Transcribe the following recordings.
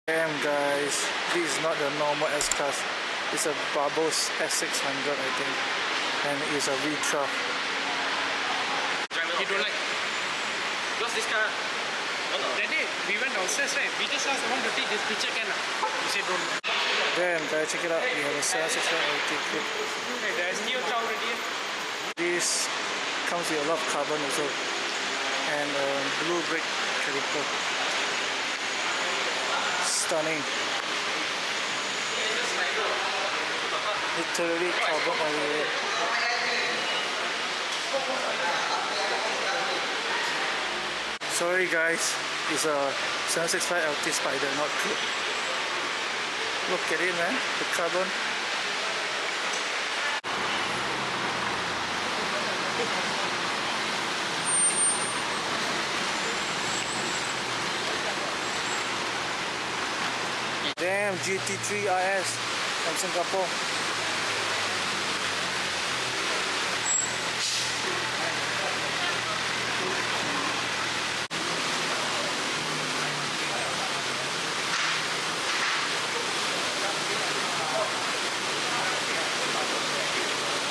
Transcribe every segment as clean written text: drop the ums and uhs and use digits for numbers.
Damn guys, this is not the normal S-Class. It's a Bubbles S600 I think. And it's a V12. He don't like. Because this car. That day we went downstairs, right? We just asked want to take this picture, can he said don't. Damn guys, check it out. We have a 765 LT clip. Hey, there's steel chow already. This comes with a lot of carbon also. And blue brake caliper. Stunning. Literally carbon everywhere. Sorry guys, it's a 765 LT Spider, not good. Look at it man, the carbon. Damn, GT3 RS from Singapore.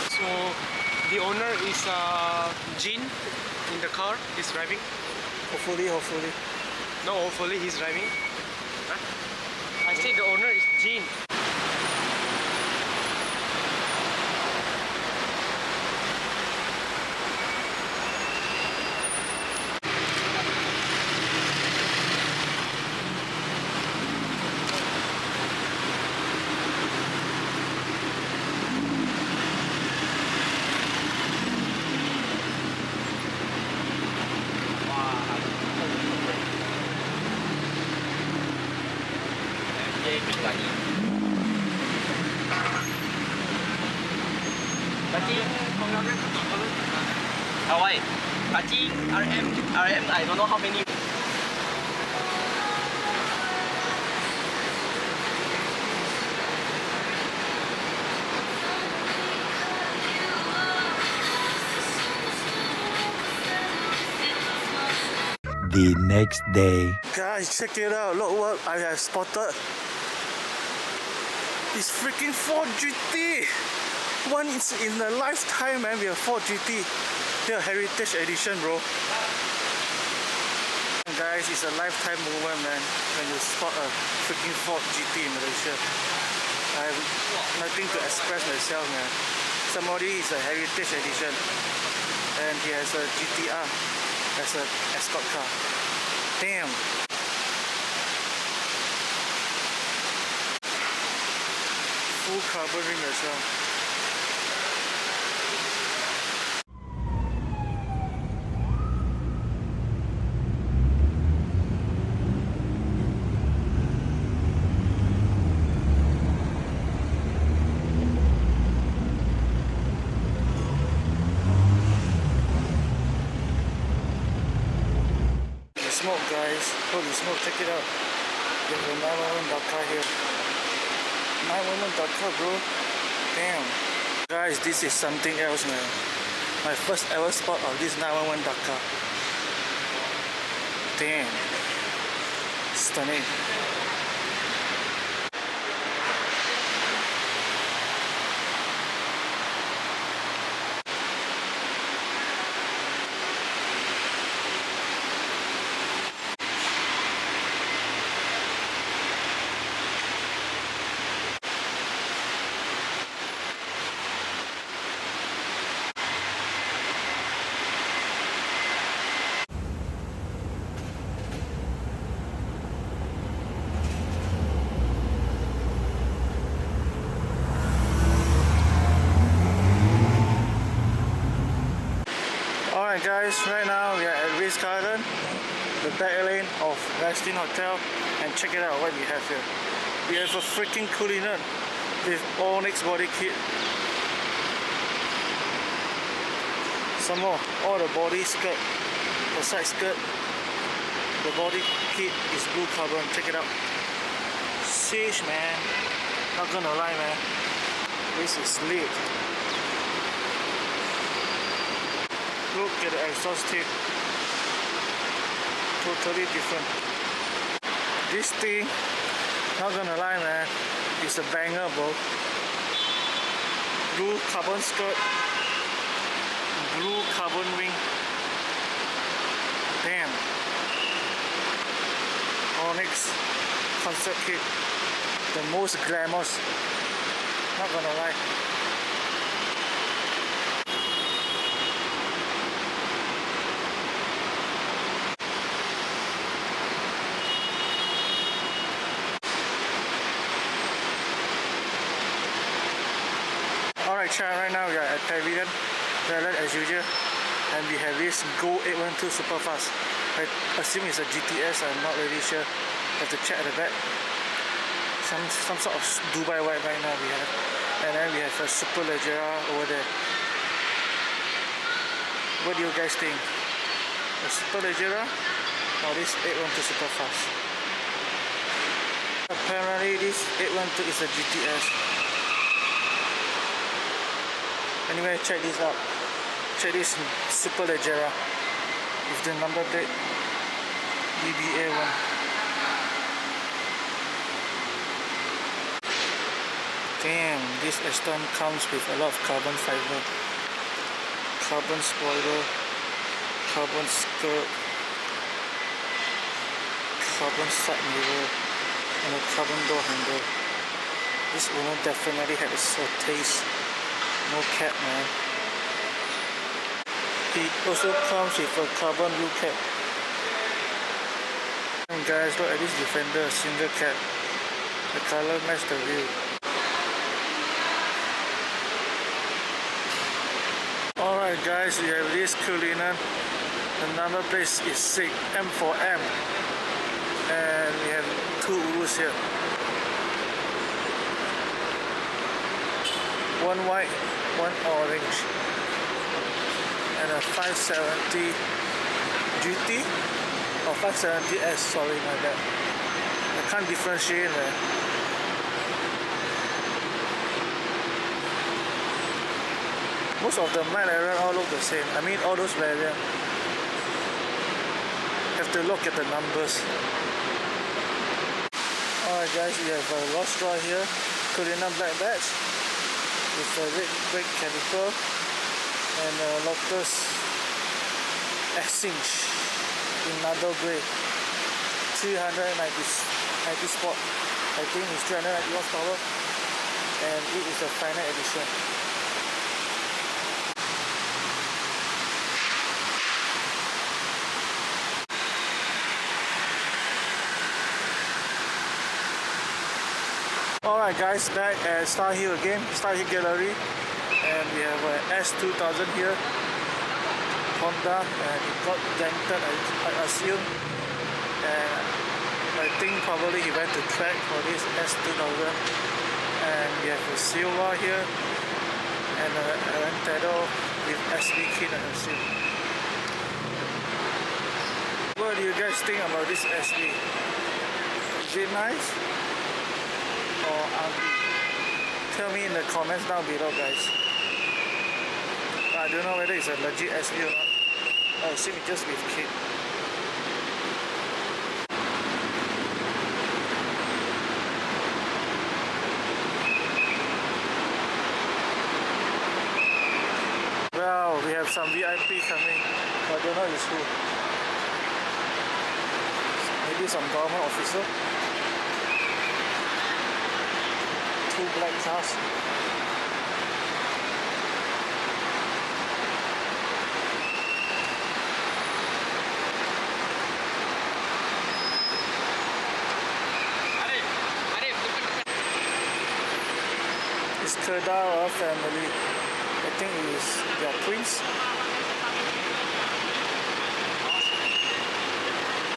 So the owner is Jean in the car. He's driving. Hopefully. No, hopefully he's driving. Huh? I say the owner is Jean. Why? Kaki, RM, I don't know how many. The next day. Guys, check it out. Look what I have spotted. It's freaking Ford GT. Once in a lifetime, man. We have Ford GT. They're Heritage Edition, bro. And guys, it's a lifetime moment, man. When you spot a freaking Ford GT in Malaysia. I have nothing to express myself, man. Somebody is a Heritage Edition, and he has a GTR as an escort car. Damn. Full carbon rim as well. Smoke guys, holy smoke, check it out. There's a 911 Dakar here. 911 Dakar, bro. Damn. Guys, this is something else, man. My first ever spot of this 911 Dakar. Damn. Stunning. Alright guys, right now we are at Idris'S Garden, the back lane of Westin Hotel, and check it out what we have here. We have a freaking Cullinan with Onyx body kit. Some more, all the body skirt, the side skirt, the body kit is blue carbon, check it out. Sheesh man, not gonna lie man, this is lit. Look at the exhaust tip, totally different. This thing Not gonna lie, man, it's a banger, bro. Blue carbon skirt, blue carbon wing. Damn. Onyx concept kit, the most glamorous. Not gonna lie. Alright, chat, right now we are at Pavilion as usual, and we have this Go 812 Superfast. I assume it's a GTS, I'm not really sure. Have to check at the back. Some sort of Dubai white right now we have. And then we have a Superleggera over there. What do you guys think? A Superleggera or this 812 Superfast? Apparently this 812 is a GTS. Anyway, check this out. Check this Superleggera with the number plate BBA1. Damn, this Aston comes with a lot of carbon fiber, carbon spoiler, carbon skirt, carbon side mirror, and a carbon door handle. This owner definitely had a taste. No cap, man. It also comes with a carbon blue cap. And guys, look at this Defender, single cap. The color matches the wheel. Alright guys, we have this Cullinan. The number plate is sick, M4M. And we have two Urus here. One white, one orange. And a 570 GT or 570S, sorry, my bad. I can't differentiate, man. Most of the McLaren all look the same. I mean, all those variants. Have to look at the numbers. Alright guys, we have a Lost Straw here, Cullinan black badge with a red brake caliper and a Lotus X-Cinch in Nado grey, 390 sport. I think it's 390 horsepower, and it is a final edition. Alright guys, back at Star Hill again, Star Hill Gallery, and we have a S2000 here, Honda, and it got dented, I assume, and I think probably he went to track for this S2000, and we have a Silva here, and a Aventador with SB kit, I assume. What do you guys think about this SB? Is it nice? Or ugly? Tell me in the comments down below, guys. I don't know whether it's a legit SB or not. I assume it's just with kit. Wow, we have some VIP coming. I don't know it's who. Maybe some government officer. Two black cars. It's Kedar family. I think it is their twins.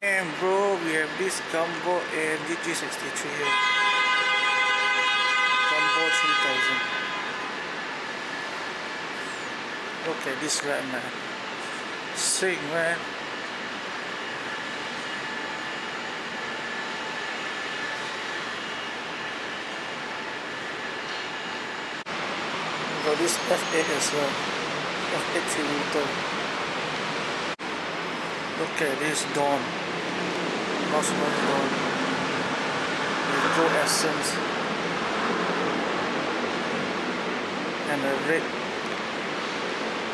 And bro, we have this Gumbo and DG63 here. 3000. Look at this rat, man. Sick, man. Got this F8 as well. F8 filter. Look at this Dawn. Lost one Dawn. We go essence. And a red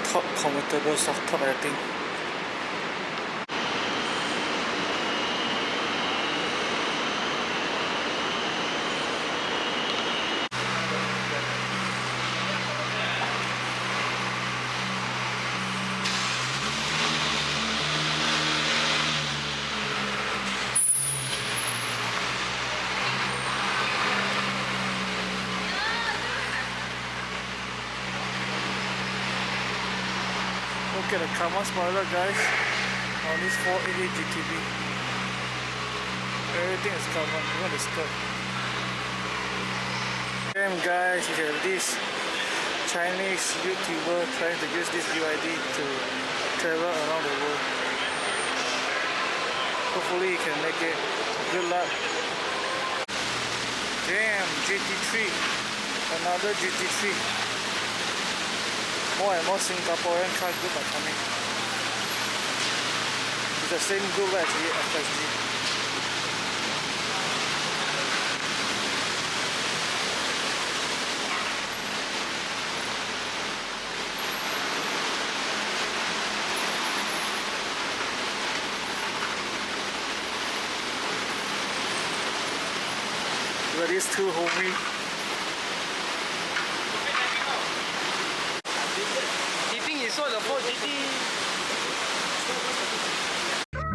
top convertible soft top, I think. Look at the carbon spoiler, guys, on this 488 GTB. Everything is carbon, even the skirt. Damn, guys, we have this Chinese YouTuber trying to use this BYD to travel around the world. Hopefully he can make it. Good luck. Damn, GT3. Another GT3. More and more Singaporean car group are coming. It's the same group actually, FSG. But these two homie. So the 4GT.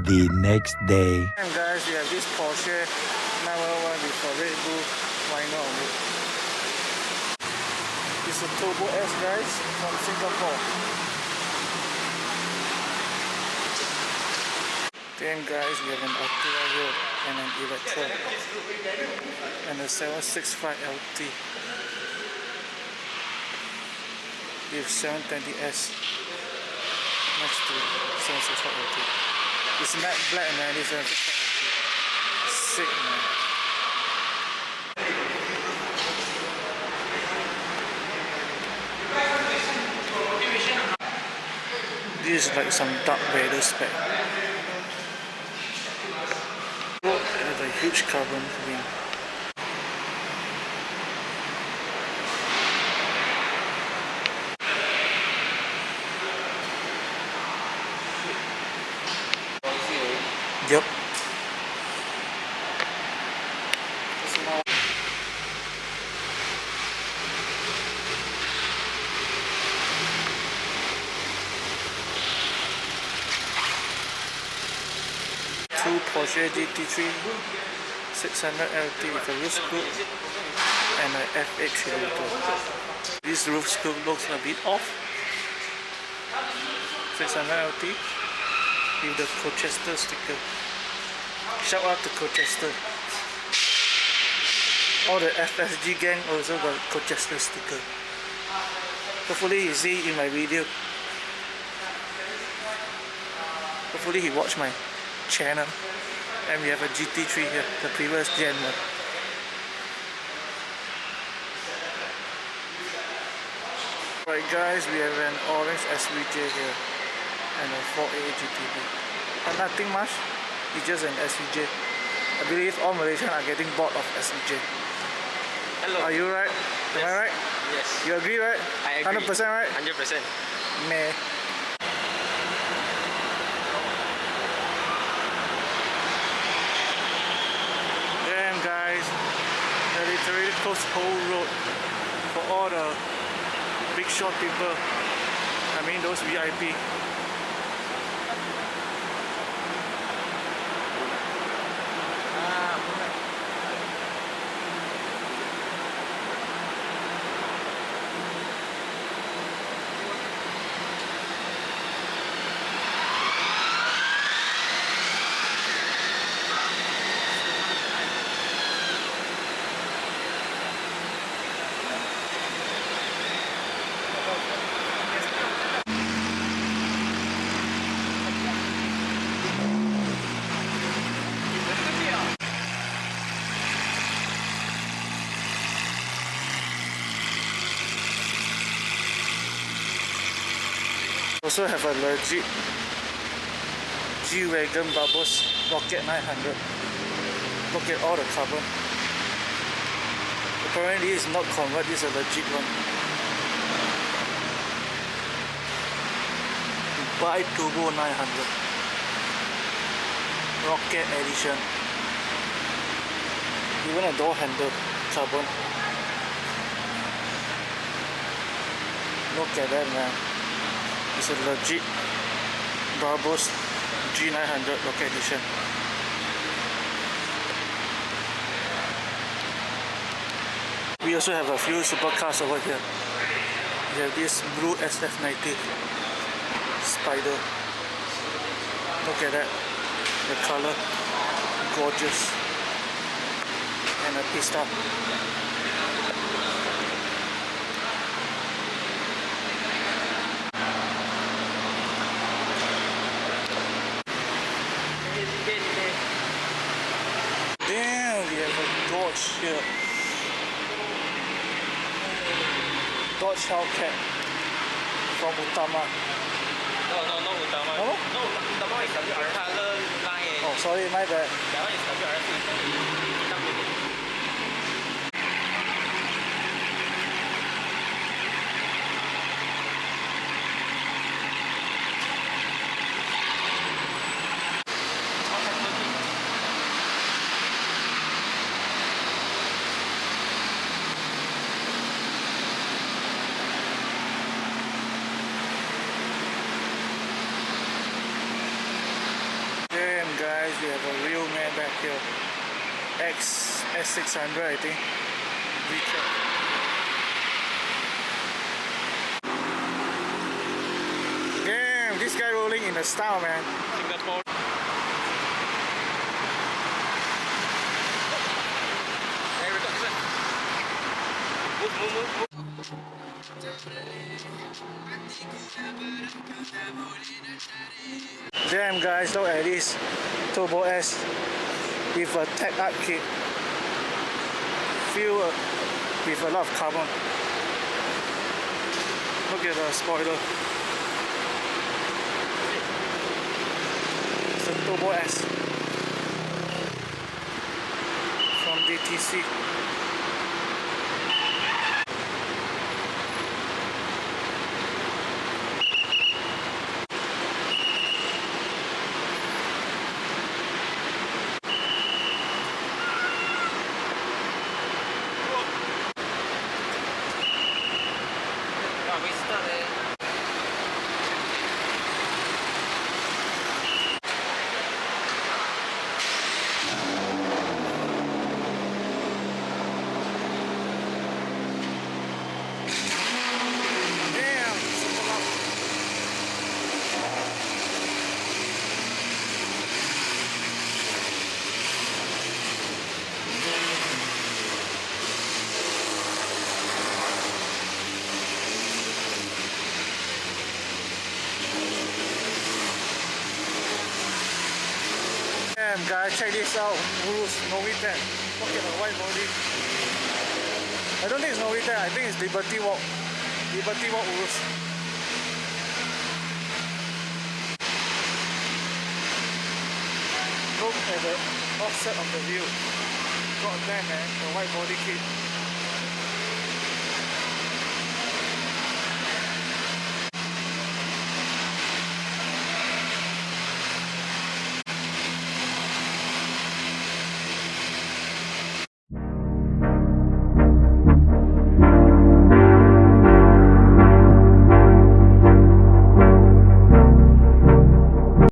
The next day. And guys, we have this Porsche 911 with a Red Bull liner on it. It's a Turbo-S, guys, from Singapore. Then guys, we have an Activa here and an Electro and a 765 LT with 720S next to 765 LT. It's matte black, man. This 765 LT. Sick, man. This is like some dark weather spec. Look at the huge carbon wing. Yep. Two Porsche GT3 600 LT with a roof scoop and an FH rotor. This roof scoop looks a bit off. 600 LT with the Colchester sticker. Shout out to Colchester. All the FSG gang also got Colchester sticker. Hopefully you see in my video. Hopefully he watched my channel. And we have a GT3 here, the previous gen one. Right guys, we have an orange SVJ here and a 488 GTB. And nothing much, it's just an SVJ. I believe all Malaysians are getting bored of SVJ. Hello. Are you right? Yes. Am I right? Yes. You agree, right? I agree. 100% right? 100%. Meh. Damn guys, they literally closed the whole road for all the big shot people. I mean those VIP. Also have a legit G-Wagon Bubbles Rocket 900. Look at all the carbon. Apparently it's not convert, this is a legit one. Buy Turbo 900 Rocket Edition. Even a door handle carbon. Look at that, man. It's a legit Brabus G900 Rocket Edition. We also have a few supercars over here. We have this blue SF90 Spider. Look at that. The color, gorgeous. And a pista. Damn, we have a Dodge here. Dodge Hellcat from Utama. No, not Utama. No? No, Utama is WR color line. Oh, sorry, my bad. That one is WRC. Guys, we have a real man back here. S600, I think. Damn, this guy rolling in a style, man. Singapore. Hey, record this one. Move. Damn, guys, look at this Turbo S with a tech art kit. Filled with a lot of carbon. Look at the spoiler. It's a Turbo S from DTC. Damn, guys, check this out. Urus, Novitek. Look at the white body. I don't think it's Novitek, I think it's Liberty Walk. Liberty Walk Urus. Look at the offset of the view. God damn, man, the white body kit.